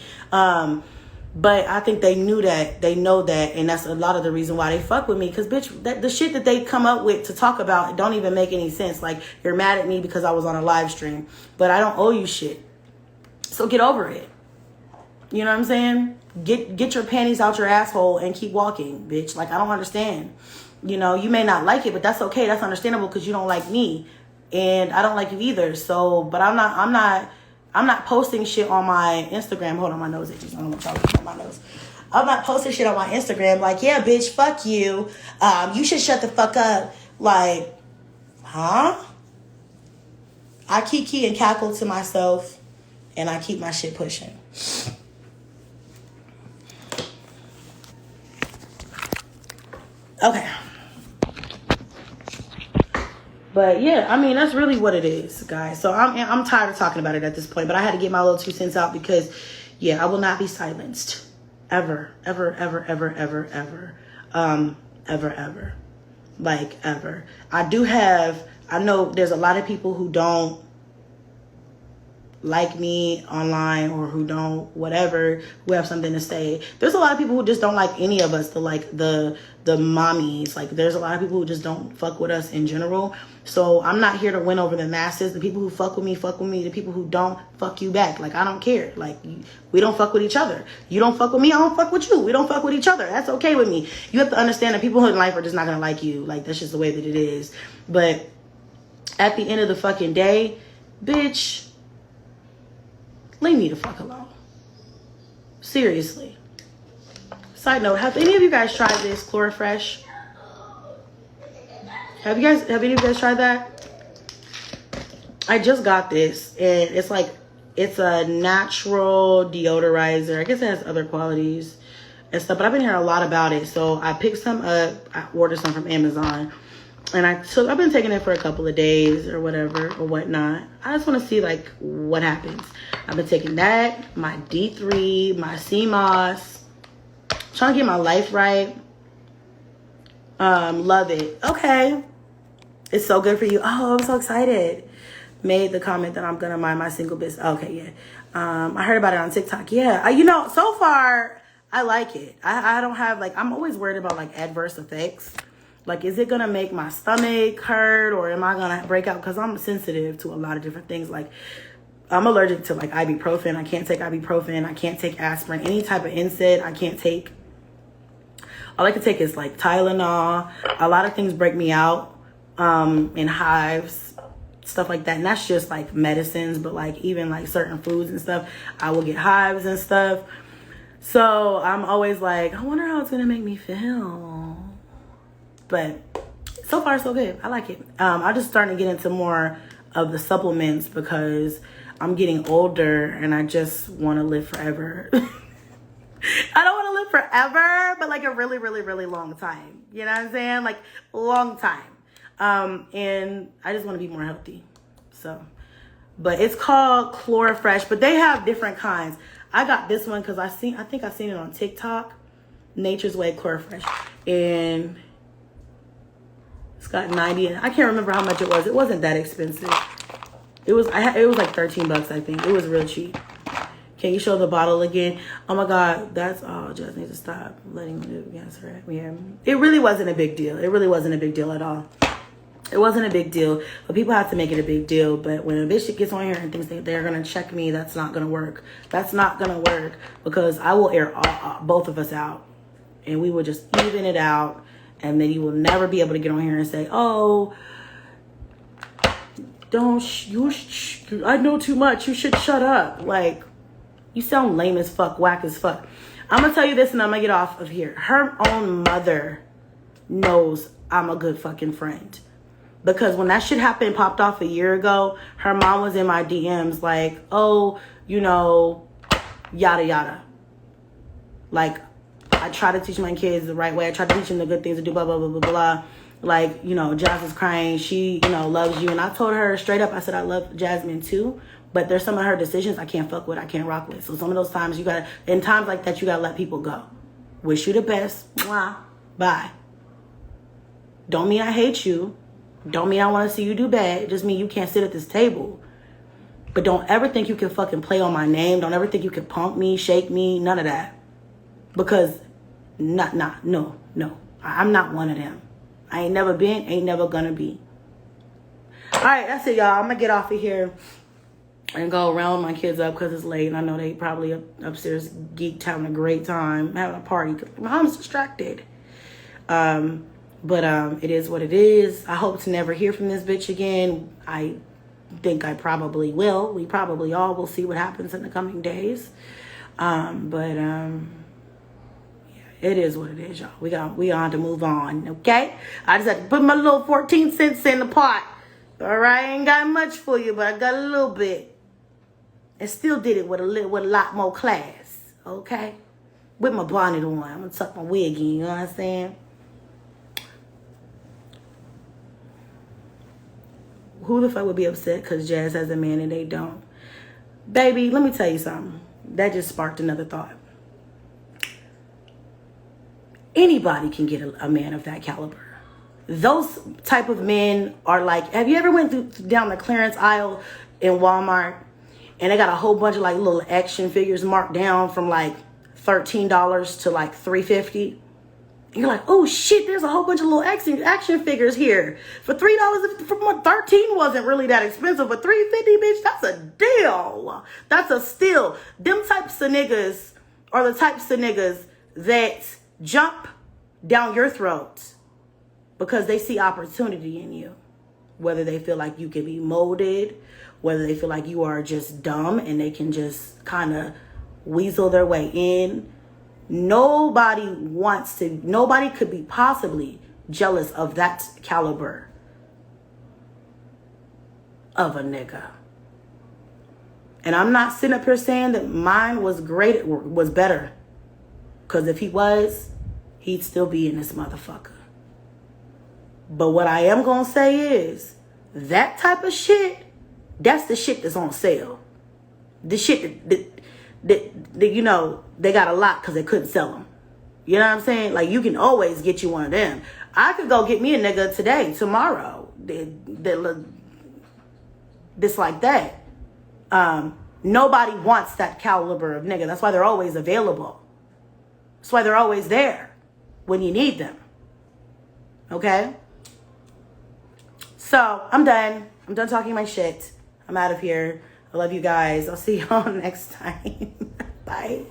But I think they knew that, they know that, and that's a lot of the reason why they fuck with me. Because, bitch, the shit that they come up with to talk about don't even make any sense. Like, you're mad at me because I was on a live stream, but I don't owe you shit. So get over it. You know what I'm saying? Get your panties out your asshole and keep walking, bitch. Like, I don't understand. You know, you may not like it, but that's okay. That's understandable, because you don't like me, and I don't like you either. So, but I'm not posting shit on my Instagram. Hold on, my nose itches. I don't know what y'all looking at my nose. I'm not posting shit on my Instagram like, yeah, bitch, fuck you. You should shut the fuck up. Like, huh? I kiki and cackle to myself, and I keep my shit pushing. Okay. But yeah, I mean, that's really what it is, guys. So I'm tired of talking about it at this point, but I had to get my little 2 cents out, because yeah, I will not be silenced. Ever. Like, ever. I know there's a lot of people who don't like me online, or who don't whatever, who have something to say. There's a lot of people who just don't like any of us, the mommies. Like, there's a lot of people who just don't fuck with us in general. So I'm not here to win over the masses. The people who fuck with me. The people who don't, fuck you back. Like, I don't care. Like, we don't fuck with each other. You don't fuck with me, I don't fuck with you. We don't fuck with each other. That's okay with me. You have to understand that people in life are just not gonna like you. Like, that's just the way that it is. But at the end of the fucking day, bitch, leave me the fuck alone. Seriously. Side note, have any of you guys tried this Chlorofresh? Have any of you guys tried that? I just got this, and it's a natural deodorizer. I guess it has other qualities and stuff, but I've been hearing a lot about it. So I picked some up. I ordered some from Amazon, and I've been taking it for a couple of days or whatever or whatnot. I just want to see like what happens. I've been taking that, my D3, my CMOS, trying to get my life right. Love it. Okay. It's so good for you. Oh, I'm so excited. Made the comment that I'm gonna mind my single business. Okay, yeah. I heard about it on TikTok. Yeah, you know, so far I like it. I don't have like, I'm always worried about like adverse effects. Like, is it gonna make my stomach hurt, or am I gonna break out? Because I'm sensitive to a lot of different things. Like, I'm allergic to like ibuprofen. I can't take ibuprofen. I can't take aspirin. Any type of NSAID I can't take. All I can take is like Tylenol. A lot of things break me out. In hives, stuff like that, and that's just like medicines, but like even like certain foods and stuff, I will get hives and stuff. So I'm always like, I wonder how it's gonna make me feel. But so far so good. I like it. I'm just starting to get into more of the supplements, because I'm getting older and I just want to live forever. I don't want to live forever, but like a really, really, really long time. You know what I'm saying? Like, long time. And I just want to be more healthy. So, but it's called Chlorofresh, but they have different kinds. I got this one because I think I've seen it on TikTok, Nature's Way Chlorofresh, and it's got 90. I can't remember how much it was. It wasn't that expensive. It was like 13 bucks, I think. It was real cheap. Can you show the bottle again? Oh my God, just need to stop letting me do against her. Yeah. It really wasn't a big deal. It really wasn't a big deal at all. It wasn't a big deal, but people have to make it a big deal. But when a bitch gets on here and thinks they're going to check me, that's not going to work. That's not going to work, because I will air both of us out, and we will just even it out. And then you will never be able to get on here and say, oh, I know too much. You should shut up. Like, you sound lame as fuck, whack as fuck. I'm going to tell you this, and I'm going to get off of here. Her own mother knows I'm a good fucking friend. Because when that shit happened, popped off a year ago, her mom was in my DMs like, oh, you know, yada, yada. Like, I try to teach my kids the right way. I try to teach them the good things to do, blah, blah, blah, blah, blah. like, you know, Jazz is crying. She, you know, loves you. And I told her straight up, I said, I love Jasmine too. But there's some of her decisions I can't fuck with. I can't rock with. So some of those times in times like that, you got to let people go. Wish you the best. Mwah. Bye. Don't mean I hate you. Don't mean I want to see you do bad. It just mean you can't sit at this table. But don't ever think you can fucking play on my name. Don't ever think you can punk me, shake me, none of that. Because, no. I'm not one of them. I ain't never been, ain't never gonna be. All right, that's it, y'all. I'm gonna get off of here and go around my kids up because it's late. And I know they probably upstairs geeked, having a great time, having a party. My mom's distracted. But it is what it is. I hope to never hear from this bitch again. I think I probably will. We probably all will see what happens in the coming days. It is what it is, y'all. We on to move on, okay? I just had to put my little 14 cents in the pot. All right, I ain't got much for you, but I got a little bit. And still did it with a lot more class, okay? With my bonnet on. I'm gonna tuck my wig in, you know what I'm saying? Who the fuck would be upset because Jazz has a man and they don't? Baby, let me tell you something. That just sparked another thought. Anybody can get a man of that caliber. Those type of men are like, have you ever went down the clearance aisle in Walmart and they got a whole bunch of like little action figures marked down from like $13 to like $3.50? You're like, oh shit, there's a whole bunch of little action figures here. For $3, for 13 wasn't really that expensive, but $3.50, bitch, that's a deal. That's a steal. Them types of niggas are the types of niggas that jump down your throat because they see opportunity in you. Whether they feel like you can be molded, whether they feel like you are just dumb and they can just kind of weasel their way in. Nobody could be possibly jealous of that caliber of a nigga. And I'm not sitting up here saying that mine was great, was better. Because if he was, he'd still be in this motherfucker. But what I am going to say is, that type of shit, that's the shit that's on sale. The shit that you know, they got a lot because they couldn't sell them. You know what I'm saying? Like, you can always get you one of them. I could go get me a nigga today, tomorrow. This like that. Nobody wants that caliber of nigga. That's why they're always available. That's why they're always there when you need them. Okay? So, I'm done. I'm done talking my shit. I'm out of here. I love you guys. I'll see y'all next time. Bye.